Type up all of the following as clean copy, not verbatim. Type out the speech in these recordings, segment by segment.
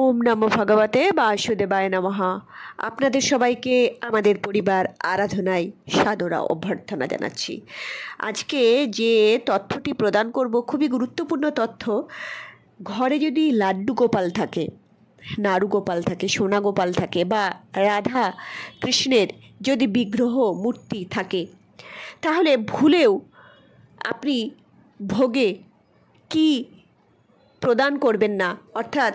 ওম নমো ভগবতে বাসুদেবায় নমঃ। আপনাদের সবাইকে আমাদের পরিবার আরাধনায় সাদর অভ্যর্থনা জানাচ্ছি। আজকে যে তথ্যটি প্রদান করব খুবই গুরুত্বপূর্ণ তথ্য। ঘরে যদি লাড্ডু গোপাল থাকে, নাড়ু গোপাল থাকে, সোনা গোপাল থাকে বা রাধা কৃষ্ণের যদি বিগ্রহ মূর্তি থাকে, তাহলে ভুলেও আপনি ভোগে কি প্রদান করবেন না, অর্থাৎ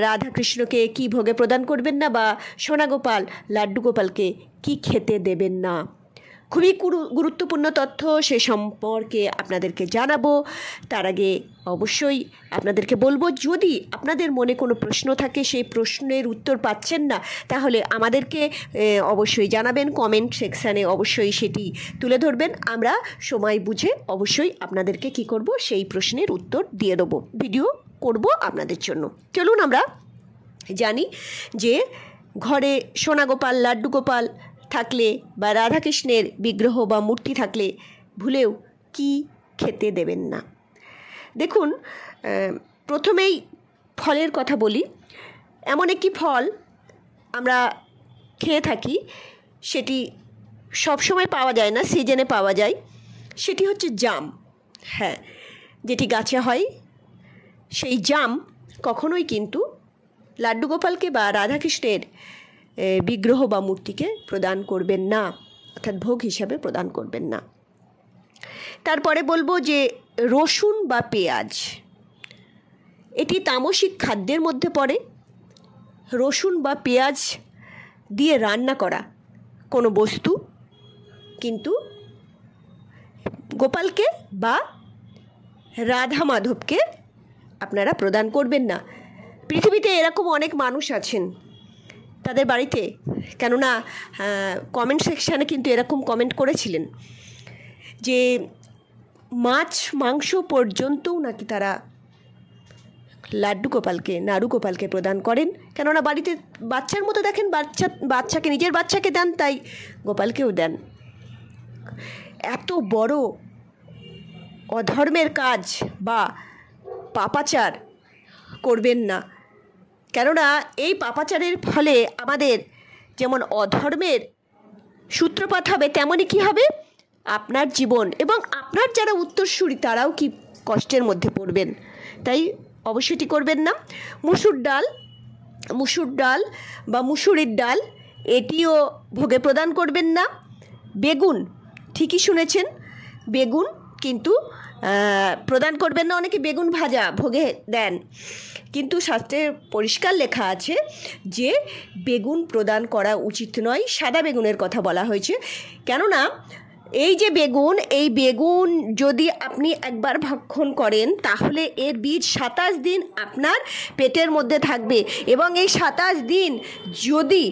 রাধাকৃষ্ণকে কি ভোগে প্রদান করবেন না বা সোনা গোপাল লাড্ডু গোপালকে কি খেতে দেবেন না। খুবই গুরুত্বপূর্ণ তথ্য, সে সম্পর্কে আপনাদেরকে জানাবো। তার আগে অবশ্যই আপনাদেরকে বলবো, যদি আপনাদের মনে কোনো প্রশ্ন থাকে, সেই প্রশ্নের উত্তর পাচ্ছেন না, তাহলে আমাদেরকে অবশ্যই জানাবেন, কমেন্ট সেকশানে অবশ্যই সেটি তুলে ধরবেন। আমরা সময় বুঝে অবশ্যই আপনাদেরকে কি করব, সেই প্রশ্নের উত্তর দিয়ে দেবো, ভিডিও করব আপনাদের জন্য। চলুন আমরা জানি যে ঘরে সোনা গোপাল লাড্ডু গোপাল থাকলে বা রাধাকৃষ্ণের বিগ্রহ বা মূর্তি থাকলে ভুলেও কি খেতে দেবেন না। দেখুন, প্রথমেই ফলের কথা বলি। এমন একটি ফল আমরা খেয়ে থাকি, সেটি সবসময় পাওয়া যায় না, সিজনে পাওয়া যায়, সেটি হচ্ছে জাম। হ্যাঁ, যেটি গাছে হয়, সেই জাম কখনোই কিন্তু লাড্ডু গোপালকে বা রাধাকৃষ্ণের বিগ্রহ বা মূর্তিকে প্রদান করবেন না, অর্থাৎ ভোগ হিসাবে প্রদান করবেন না। তারপরে বলবো যে রসুন বা পেঁয়াজ, এটি তামসিক খাদ্যের মধ্যে পড়ে। রসুন বা পেঁয়াজ দিয়ে রান্না করা কোনো বস্তু কিন্তু গোপালকে বা রাধা মাধবকে আপনারা প্রদান করবেন না। পৃথিবীতে এরকম অনেক মানুষ আছেন, তাদের বাড়িতে, কেননা কমেন্ট সেকশানে কিন্তু এরকম কমেন্ট করেছিলেন যে মাছ মাংস পর্যন্তও নাকি তারা লাড্ডু গোপালকে নাড়ু গোপালকে প্রদান করেন, কেননা বাড়িতে বাচ্চার মতো দেখেন, বাচ্চাকে নিজের বাচ্চাকে দেন, তাই গোপালকেও দেন। এত বড় অধর্মের কাজ বা পাপাচার করবেন না, কেননা এই পাপাচারের ফলে আমাদের যেমন অধর্মের সূত্রপাত হবে, তেমনই কি হবে, আপনার জীবন এবং আপনার যারা উত্তরসূরি তারাও কি কষ্টের মধ্যে পড়বেন। তাই অবশ্যই এটি করবেন না। মুসুর ডাল বা মুসুরির ডাল, এটিও ভোগে প্রদান করবেন না। বেগুন, ঠিকই শুনেছেন, বেগুন কিন্তু প্রদান করবেন না। অনেকে বেগুন ভাজা ভোগে দেন, কিন্তু শাস্ত্রে পরিষ্কার লেখা আছে যে বেগুন প্রদান করা উচিত নয়। সাদা বেগুনের কথা বলা হয়েছে, কেননা এই যে বেগুন, এই বেগুন যদি আপনি একবার ভক্ষণ করেন, তাহলে এর বীজ 27 দিন আপনার পেটের মধ্যে থাকবে, এবং এই 27 দিন যদি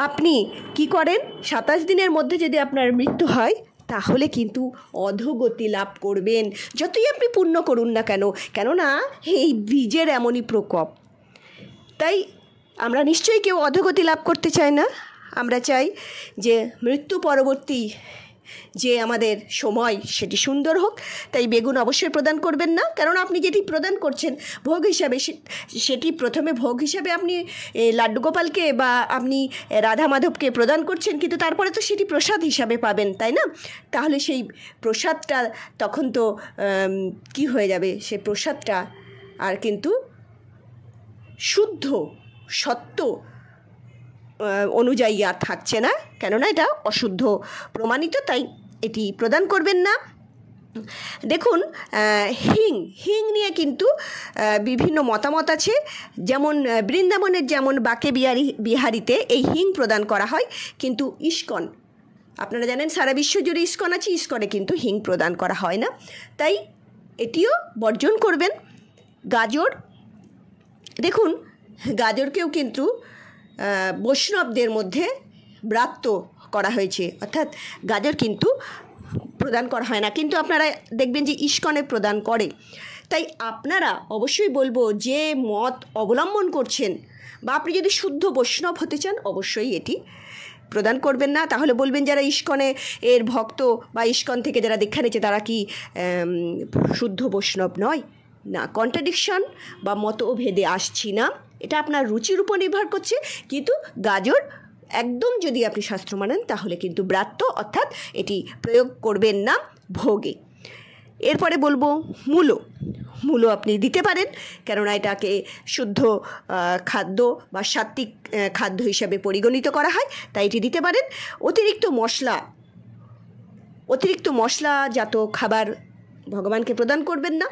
আপনি কি করেন, 27 দিনের মধ্যে যদি আপনার মৃত্যু হয়, তাহলে কিন্তু অধোগতি লাভ করবেন, যতই আপনি পুণ্য করুন না কেন, কেননা এই বীজের এমনই প্রকোপ। তাই আমরা নিশ্চয়ই কেউ অধোগতি লাভ করতে চাই না। আমরা চাই যে মৃত্যু পরবর্তী যে আমাদের সময় সেটি সুন্দর হোক। তাই বেগুন অবশ্যই প্রদান করবেন না, কারণ আপনি যেটি প্রদান করছেন ভোগ হিসাবে, সেটি প্রথমে ভোগ হিসাবে আপনি লাড্ডু গোপালকে বা আপনি রাধা মাধবকে প্রদান করছেন, কিন্তু তারপরে তো সেটি প্রসাদ হিসাবে পাবেন, তাই না? তাহলে সেই প্রসাদটা তখন তো কি হয়ে যাবে, সেই প্রসাদটা আর কিন্তু শুদ্ধ সত্য অনুযায়ী আর থাকছে না, কেননা এটা অশুদ্ধ প্রমাণিত, তাই এটি প্রদান করবেন না। দেখুন, হিং নিয়ে কিন্তু বিভিন্ন মতামত আছে। যেমন বৃন্দাবনের যেমন বাঁকে বিহারিতে এই হিং প্রদান করা হয়, কিন্তু ইস্কন, আপনারা জানেন সারা বিশ্ব জুড়ে ইস্কন আছে, ইস্কনে কিন্তু হিং প্রদান করা হয় না, তাই এটিও বর্জন করবেন। গাজর, দেখুন গাজরকেও কিন্তু বৈষ্ণবদের মধ্যে ব্রাত্য করা হয়েছে, অর্থাৎ গাজর কিন্তু প্রদান করা হয় না, কিন্তু আপনারা দেখবেন যে ইস্কনে প্রদান করে। তাই আপনারা অবশ্যই বলবো, যে মত অবলম্বন করছেন বা আপনি যদি শুদ্ধ বৈষ্ণব হতে চান, অবশ্যই এটি প্রদান করবেন না। তাহলে বলবেন যারা ইস্কনে এর ভক্ত বা ইস্কন থেকে যারা দীক্ষা নিচ্ছে, তারা কি শুদ্ধ বৈষ্ণব নয়? না, কন্ট্রাডিকশন বা মতভেদে আসছি না, এটা আপনার রুচির উপর নির্ভর করছে, কিন্তু গাজর একদম যদি আপনি শাস্ত্র মানেন তাহলে কিন্তু ব্রাত্য অর্থাৎ এটি প্রয়োগ করবেন না ভোগে। এরপরে বলবো মূলো। মূলো আপনি দিতে পারেন, কেননা এটাকে শুদ্ধ খাদ্য বা সাত্ত্বিক খাদ্য হিসাবে পরিগণিত করা হয়, তাই এটি দিতে পারেন। অতিরিক্ত মশলাজাত খাবার ভগবানকে প্রদান করবেন না।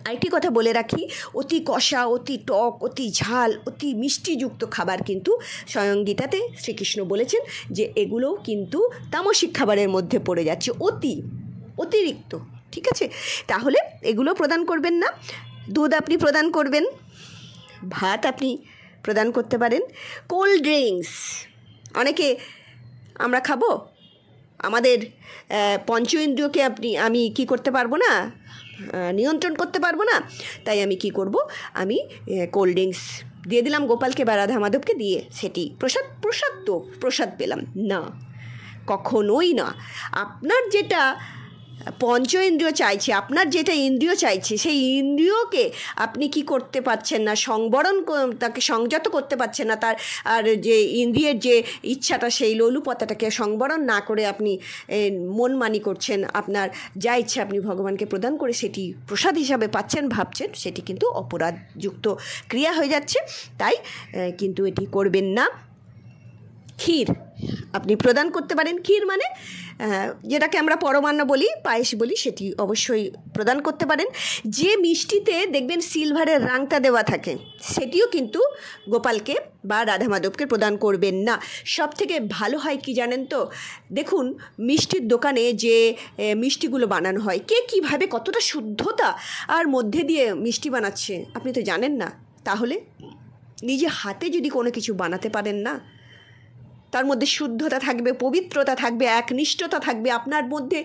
আরেকটি কথা বলে রাখি, অতি কষা, অতি টক, অতি ঝাল, অতি মিষ্টিযুক্ত খাবার কিন্তু স্বয়ং গীতাতে শ্রীকৃষ্ণ বলেছেন যে এগুলোও কিন্তু তামসিক খাবারের মধ্যে পড়ে যাচ্ছে, অতিরিক্ত। ঠিক আছে, তাহলে এগুলো প্রদান করবেন না। দুধ আপনি প্রদান করবেন, ভাত আপনি প্রদান করতে পারেন। কোল্ড ড্রিঙ্কস অনেকে আমরা খাবো, আমাদের পঞ্চ ইন্দ্রিয়কে আমি কি করতে পারবো না, নিয়ন্ত্রণ করতে পারবো না, তাই আমি কি করব, আমি কোল্ড ড্রিঙ্কস দিয়ে দিলাম গোপালকে বা রাধা মাধবকে, দিয়ে সেটি প্রসাদ পেলাম না, কখনোই না। আপনার যেটা পঞ্চ ইন্দ্রিয় চাইছে, আপনার যেটা ইন্দ্রিয় চাইছে, সেই ইন্দ্রিয়কে আপনি কি করতে পারছেন না, তাকে সংযত করতে পারছেন না, তার আর যে ইন্দ্রিয়ের যে ইচ্ছাটা, সেই লোলুপতাটাকে সংবরণ না করে আপনি মনমানি করছেন, আপনার যা ইচ্ছা আপনি ভগবানকে প্রদান করে সেটি প্রসাদ হিসাবে পাচ্ছেন ভাবছেন, সেটি কিন্তু অপরাধযুক্ত ক্রিয়া হয়ে যাচ্ছে, তাই কিন্তু এটি করবেন না। ক্ষীর আপনি প্রদান করতে পারেন। ক্ষীর মানে যেটাকে আমরা পরমান্ন বলি, পায়েস বলি, সেটি অবশ্যই প্রদান করতে পারেন। যে মিষ্টিতে দেখবেন সিলভারের রাংটা দেওয়া থাকে, সেটিও কিন্তু গোপালকে বা রাধা মাধবকে প্রদান করবেন না। সব থেকে ভালো হয় কি জানেন তো, দেখুন মিষ্টির দোকানে যে মিষ্টিগুলো বানানো হয়, কে কীভাবে কতটা শুদ্ধতা আর মধ্যে দিয়ে মিষ্টি বানাচ্ছে আপনি তো জানেন না। তাহলে নিজে হাতে যদি কোনো কিছু বানাতে পারেন না, তার মধ্যে শুদ্ধতা থাকবে, পবিত্রতা থাকবে, একনিষ্ঠতা থাকবে, আপনার মধ্যে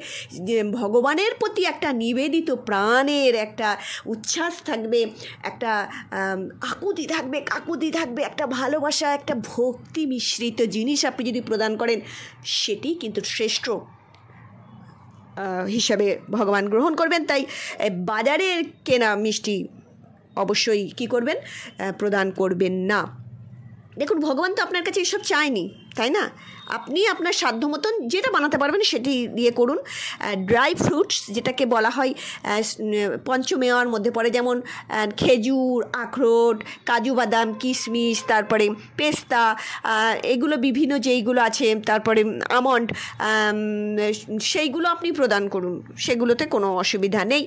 ভগবানের প্রতি একটা নিবেদিত প্রাণের একটা উচ্ছ্বাস থাকবে, একটা আকুতি থাকবে, একটা ভালোবাসা, একটা ভক্তি মিশ্রিত জিনিস আপনি যদি প্রদান করেন, সেটি কিন্তু শ্রেষ্ঠ হিসাবে ভগবান গ্রহণ করবেন। তাই বাজারের কেনা মিষ্টি অবশ্যই কি করবেন, প্রদান করবেন না। দেখুন ভগবান তো আপনার কাছে এসব চায়নি, তাই না? আপনি আপনার সাধ্য মতন যেটা বানাতে পারবেন সেটি দিয়ে করুন। ড্রাই ফ্রুটস যেটাকে বলা হয় পঞ্চমেওয়ার মধ্যে পড়ে, যেমন খেজুর, আখরোট, কাজু বাদাম, কিশমিশ, তারপরে পেস্তা, এগুলো বিভিন্ন যেইগুলো আছে, তারপরে আমন্ড, সেইগুলো আপনি প্রদান করুন, সেগুলোতে কোনো অসুবিধা নেই।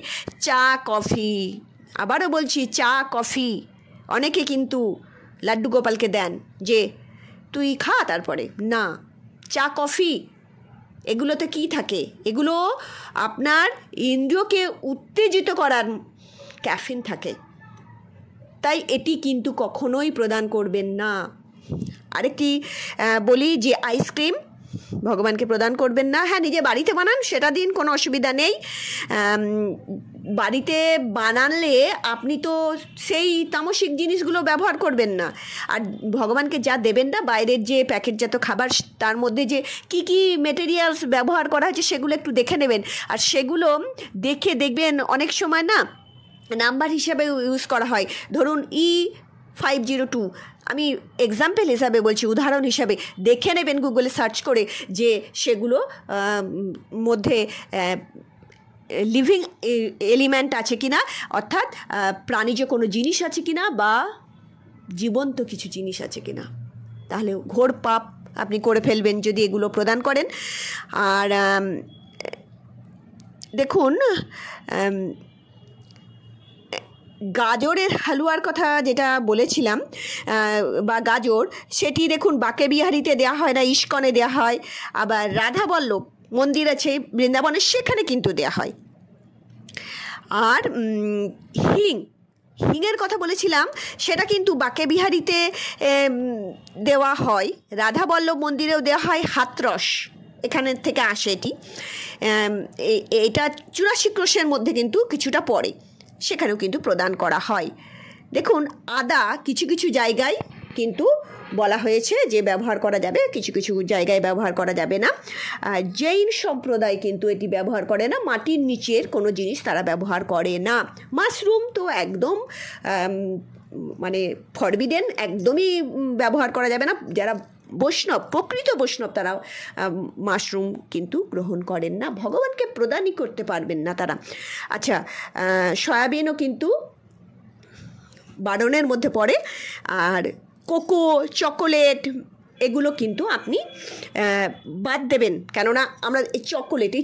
চা, কফি, আবারও বলছি চা, কফি, অনেকে কিন্তু লাড্ডু গোপালকে দেন যে তুই খা, তারপরে না, চা কফি এগুলোতে কি থাকে, এগুলো আপনার ইন্দ্রিয়কে উত্তেজিত করার ক্যাফিন থাকে, তাই এটি কিন্তু কখনোই প্রদান করবেন না। আরেকটি বলি যে আইসক্রিম ভগবানকে প্রদান করবেন না। হ্যাঁ, নিজে বাড়িতে বানান, সেটা দিন, কোনো অসুবিধা নেই। বাড়িতে বানালে আপনি তো সেই তামসিক জিনিসগুলো ব্যবহার করবেন না। আর ভগবানকে যা দেবেন না, বাইরের যে প্যাকেটজাত খাবার, তার মধ্যে যে কি কি মেটেরিয়ালস ব্যবহার করা হয়েছে সেগুলো একটু দেখে নেবেন। আর সেগুলো দেখে দেখবেন অনেক সময় না নাম্বার হিসাবে ইউজ করা হয়, ধরুন E502, আমি এক্সাম্পল হিসাবে বলছি, উদাহরণ হিসাবে দেখে নেবেন গুগলে সার্চ করে যে সেগুলো মধ্যে লিভিং এলিমেন্ট আছে কিনা, অর্থাৎ প্রাণীজ কোনো জিনিস আছে কিনা বা জীবন্ত কিছু জিনিস আছে কিনা। তাহলে ঘোর পাপ আপনি করে ফেলবেন যদি এগুলো প্রদান করেন। আর দেখুন গাজরের হালুয়ার কথা যেটা বলেছিলাম, বা গাজর, সেটি দেখুন বাঁকে বিহারিতে দেওয়া হয় না, ইস্কনে দেওয়া হয়, আবার রাধাবল্লভ মন্দির আছে বৃন্দাবনে, সেখানে কিন্তু দেওয়া হয়। আর হিংয়ের কথা বলেছিলাম, সেটা কিন্তু বাঁকে বিহারিতে দেওয়া হয়, রাধাবল্লভ মন্দিরেও দেওয়া হয়। হাতরস এখানে থেকে আসে, এটা 84 ক্রোশের মধ্যে কিন্তু কিছুটা পড়ে, সেখানেও কিন্তু প্রদান করা হয়। দেখুন আদা কিছু কিছু জায়গায় কিন্তু বলা হয়েছে যে ব্যবহার করা যাবে, কিছু কিছু জায়গায় ব্যবহার করা যাবে না। জৈন সম্প্রদায় কিন্তু এটি ব্যবহার করে না, মাটির নিচের কোনো জিনিস তারা ব্যবহার করে না। মাশরুম তো একদম মানে ফরবিডেন, একদমই ব্যবহার করা যাবে না। যারা বৈষ্ণব, প্রকৃত বৈষ্ণব, তারা মাশরুম কিন্তু গ্রহণ করেন না, ভগবানকে প্রদানই করতে পারবেন না তারা। আচ্ছা, সয়াবিনও কিন্তু বারণের মধ্যে পড়ে। আর কোকো, চকোলেট, এগুলো কিন্তু আপনি বাদ দেবেন। কেননা আমরা এই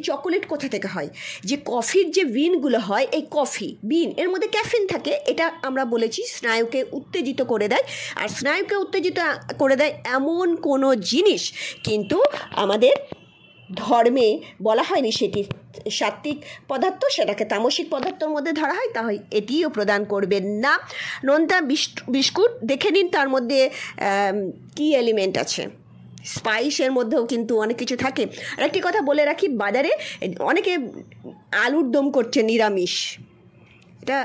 চকোলেট কোথা থেকে হয়? যে কফির যে বিনগুলো হয়, এই কফি বিন, এর মধ্যে ক্যাফিন থাকে। এটা আমরা বলেছি স্নায়ুকে উত্তেজিত করে দেয়। আর স্নায়ুকে উত্তেজিত করে দেয় এমন কোনো জিনিস কিন্তু আমাদের ধর্মে বলা হয়নি সেটি সাত্ত্বিক পদার্থ, সেটাকে তামসিক পদার্থের মধ্যে ধরা হয়, তাহলে এটিও প্রদান করবেন না। নোনতা বিস্কুট দেখে নিন তার মধ্যে কী এলিমেন্ট আছে। স্পাইসের মধ্যেও কিন্তু অনেক কিছু থাকে। আর একটি কথা বলে রাখি, বাজারে অনেকে আলুর দম করছে নিরামিষ। এটা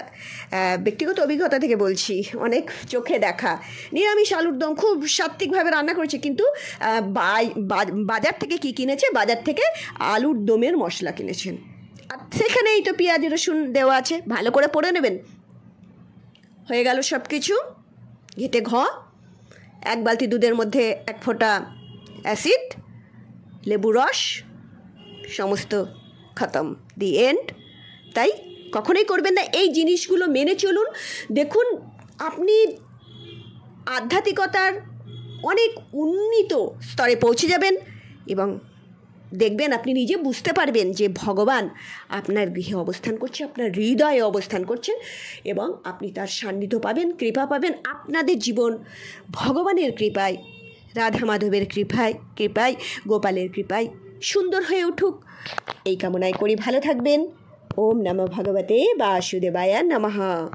ব্যক্তিগত অভিজ্ঞতা থেকে বলছি, অনেক চোখে দেখা। নিরামিষ আলুর দম খুব সাত্ত্বিকভাবে রান্না করেছে, কিন্তু বাজার থেকে কি কিনেছে? বাজার থেকে আলুর দমের মশলা কিনেছেন। আর সেখানেই তো পেঁয়াজ রসুন দেওয়া আছে, ভালো করে পড়ে নেবেন। হয়ে গেল সব কিছু। ঘেটে এক বালতি দুধের মধ্যে 1 ফোঁটা অ্যাসিড, লেবু রস, সমস্ত খতম, দি এন্ড। তাই কখনোই করবেন না। এই জিনিসগুলো মেনে চলুন। দেখুন, আপনি আধ্যাত্মিকতার অনেক উন্নীত স্তরে পৌঁছে যাবেন এবং দেখবেন, আপনি নিজে বুঝতে পারবেন যে ভগবান আপনার গৃহে অবস্থান করছে, আপনার হৃদয়ে অবস্থান করছেন, এবং আপনি তার সান্নিধ্য পাবেন, কৃপা পাবেন। আপনাদের জীবন ভগবানের কৃপায়, রাধা মাধবের কৃপায়, গোপালের কৃপায় সুন্দর হয়ে উঠুক, এই কামনায় করি। ভালো থাকবেন। ওম নমঃ ভগবতে বাসুদেবায় নমঃ।